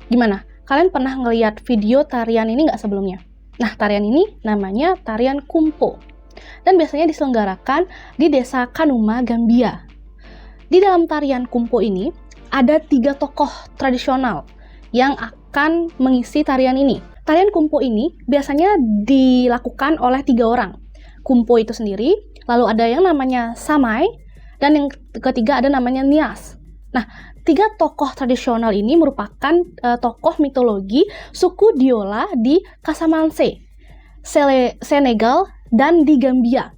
Gimana? Kalian pernah ngeliat video tarian ini nggak sebelumnya? Nah, tarian ini namanya tarian Kumpo. Dan biasanya diselenggarakan di desa Kanuma, Gambia. Di dalam tarian Kumpo ini, ada 3 tokoh tradisional yang akan mengisi tarian ini. Tarian Kumpo ini biasanya dilakukan oleh 3 orang. Kumpo itu sendiri, lalu ada yang namanya Samai, dan yang ketiga ada namanya Nias. Nah, 3 tokoh tradisional ini merupakan tokoh mitologi suku Diola di Casamance, Senegal, dan di Gambia.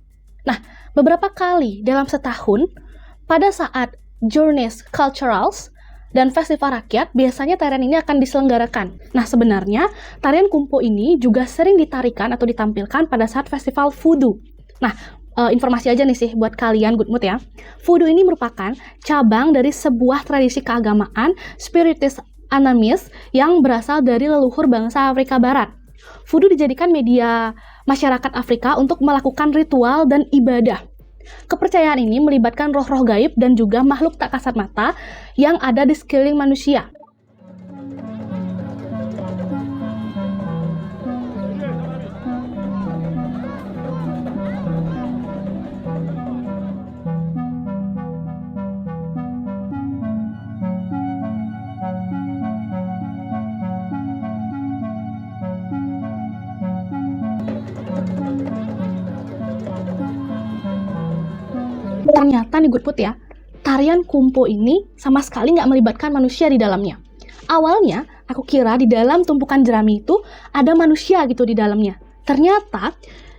Nah, beberapa kali dalam setahun, pada saat Journeys Culturals dan Festival Rakyat, biasanya tarian ini akan diselenggarakan. Nah, sebenarnya tarian Kumpo ini juga sering ditarikan atau ditampilkan pada saat Festival Voodoo. Nah, informasi aja nih sih buat kalian Good Mood ya. Voodoo ini merupakan cabang dari sebuah tradisi keagamaan Spiritus Animis yang berasal dari leluhur bangsa Afrika Barat. Voodoo dijadikan media masyarakat Afrika untuk melakukan ritual dan ibadah. Kepercayaan ini melibatkan roh-roh gaib dan juga makhluk tak kasat mata yang ada di sekeliling manusia. Ternyata nih Good Mood ya, tarian Kumpo ini sama sekali nggak melibatkan manusia di dalamnya. Awalnya, aku kira di dalam tumpukan jerami itu ada manusia gitu di dalamnya. Ternyata,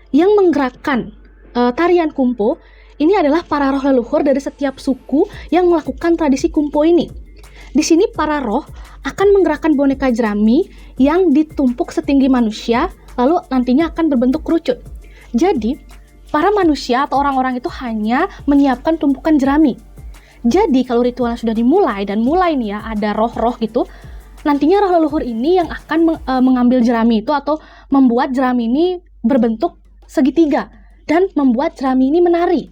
yang menggerakkan tarian Kumpo ini adalah para roh leluhur dari setiap suku yang melakukan tradisi Kumpo ini. Di sini para roh akan menggerakkan boneka jerami yang ditumpuk setinggi manusia, lalu nantinya akan berbentuk kerucut. Jadi, para manusia atau orang-orang itu hanya menyiapkan tumpukan jerami. Jadi kalau ritualnya sudah dimulai dan mulai nih ya ada roh-roh gitu, nantinya roh leluhur ini yang akan mengambil jerami itu atau membuat jerami ini berbentuk segitiga dan membuat jerami ini menari.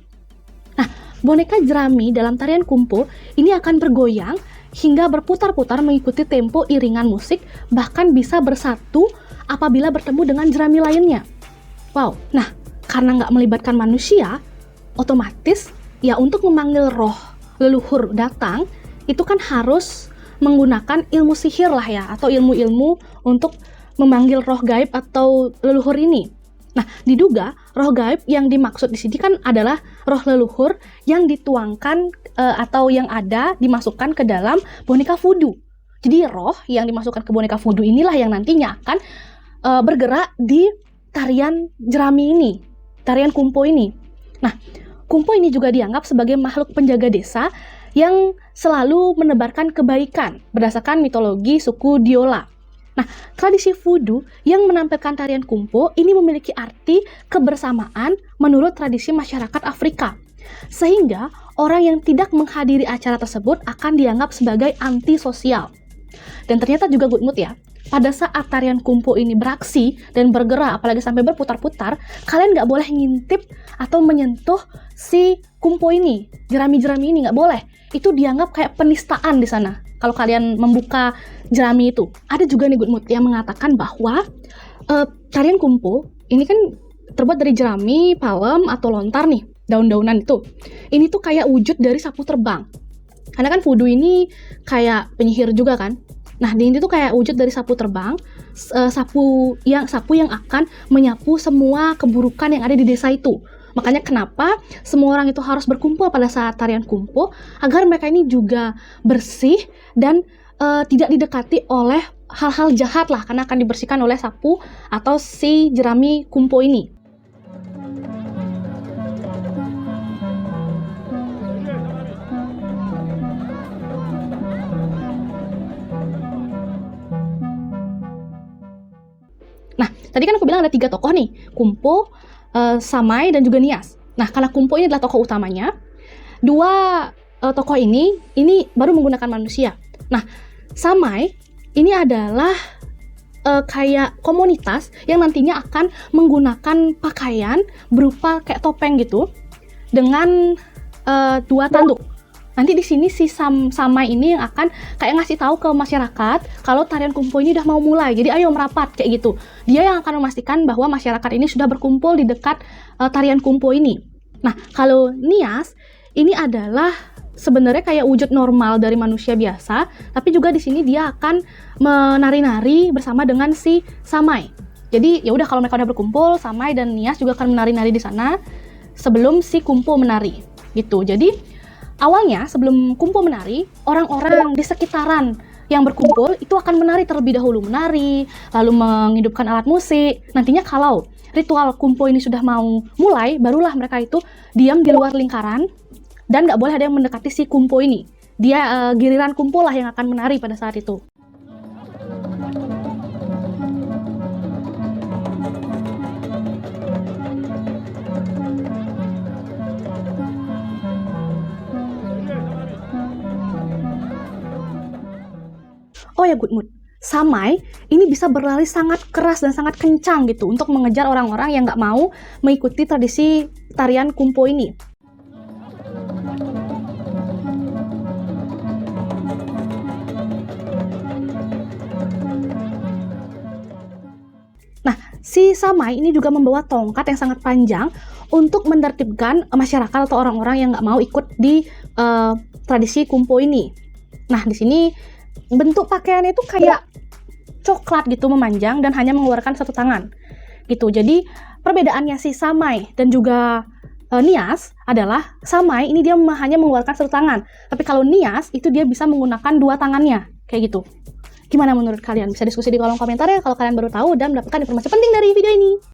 Nah, boneka jerami dalam tarian Kumpo ini akan bergoyang hingga berputar-putar mengikuti tempo iringan musik, bahkan bisa bersatu apabila bertemu dengan jerami lainnya. Wow, nah karena nggak melibatkan manusia, otomatis ya untuk memanggil roh leluhur datang, itu kan harus menggunakan ilmu sihir lah ya, atau ilmu-ilmu untuk memanggil roh gaib atau leluhur ini. Nah, diduga roh gaib yang dimaksud di sini kan adalah roh leluhur yang dituangkan atau yang ada dimasukkan ke dalam boneka voodoo. Jadi roh yang dimasukkan ke boneka voodoo inilah yang nantinya akan bergerak di tarian jerami ini. Tarian Kumpo ini. Nah, Kumpo ini juga dianggap sebagai makhluk penjaga desa yang selalu menebarkan kebaikan berdasarkan mitologi suku Diola. Nah, tradisi voodoo yang menampilkan tarian Kumpo ini memiliki arti kebersamaan menurut tradisi masyarakat Afrika. Sehingga orang yang tidak menghadiri acara tersebut akan dianggap sebagai antisosial. Dan ternyata juga Good Mood ya, pada saat tarian Kumpo ini beraksi dan bergerak, apalagi sampai berputar-putar, kalian nggak boleh ngintip atau menyentuh si Kumpo ini, jerami-jerami ini nggak boleh. Itu dianggap kayak penistaan di sana. Kalau kalian membuka jerami itu, ada juga nih Good Mood yang mengatakan bahwa tarian Kumpo ini kan terbuat dari jerami, palem atau lontar nih, daun-daunan itu. Ini tuh kayak wujud dari sapu terbang. Karena kan voodoo ini kayak penyihir juga kan. Nah, ini tuh kayak wujud dari sapu terbang, sapu yang akan menyapu semua keburukan yang ada di desa itu. Makanya kenapa semua orang itu harus berkumpul pada saat tarian Kumpo, agar mereka ini juga bersih dan tidak didekati oleh hal-hal jahat lah, karena akan dibersihkan oleh sapu atau si jerami Kumpo ini. Nah, tadi kan aku bilang ada 3 tokoh nih, Kumpo, Samai, dan juga Nias. Nah, karena Kumpo ini adalah tokoh utamanya, 2 tokoh ini baru menggunakan manusia. Nah, Samai ini adalah kayak komunitas yang nantinya akan menggunakan pakaian berupa kayak topeng gitu, dengan 2 tanduk. Nanti di sini si Samai ini yang akan kayak ngasih tahu ke masyarakat kalau tarian kumpo ini udah mau mulai. Jadi ayo merapat kayak gitu. Dia yang akan memastikan bahwa masyarakat ini sudah berkumpul di dekat tarian kumpo ini. Nah, kalau Nias ini adalah sebenarnya kayak wujud normal dari manusia biasa, tapi juga di sini dia akan menari-nari bersama dengan si Samai. Jadi ya udah kalau mereka udah berkumpul, Samai dan Nias juga akan menari-nari di sana sebelum si kumpo menari. Gitu. Jadi awalnya sebelum kumpo menari, orang-orang di sekitaran yang berkumpul itu akan menari terlebih dahulu, menari, lalu menghidupkan alat musik. Nantinya kalau ritual kumpo ini sudah mau mulai, barulah mereka itu diam di luar lingkaran dan nggak boleh ada yang mendekati si kumpo ini. Dia giliran kumpo lah yang akan menari pada saat itu. Oh ya Good Mood, Samai ini bisa berlari sangat keras dan sangat kencang gitu untuk mengejar orang-orang yang nggak mau mengikuti tradisi tarian kumpo ini. Nah, si Samai ini juga membawa tongkat yang sangat panjang untuk menertibkan masyarakat atau orang-orang yang nggak mau ikut di tradisi kumpo ini. Nah, di sini bentuk pakaiannya itu kayak coklat gitu, memanjang dan hanya mengeluarkan satu tangan gitu. Jadi perbedaannya si Samai dan juga Nias adalah Samai ini dia hanya mengeluarkan satu tangan, tapi kalau Nias itu dia bisa menggunakan dua tangannya kayak gitu. Gimana menurut kalian? Bisa diskusi di kolom komentar ya kalau kalian baru tahu dan mendapatkan informasi penting dari video ini.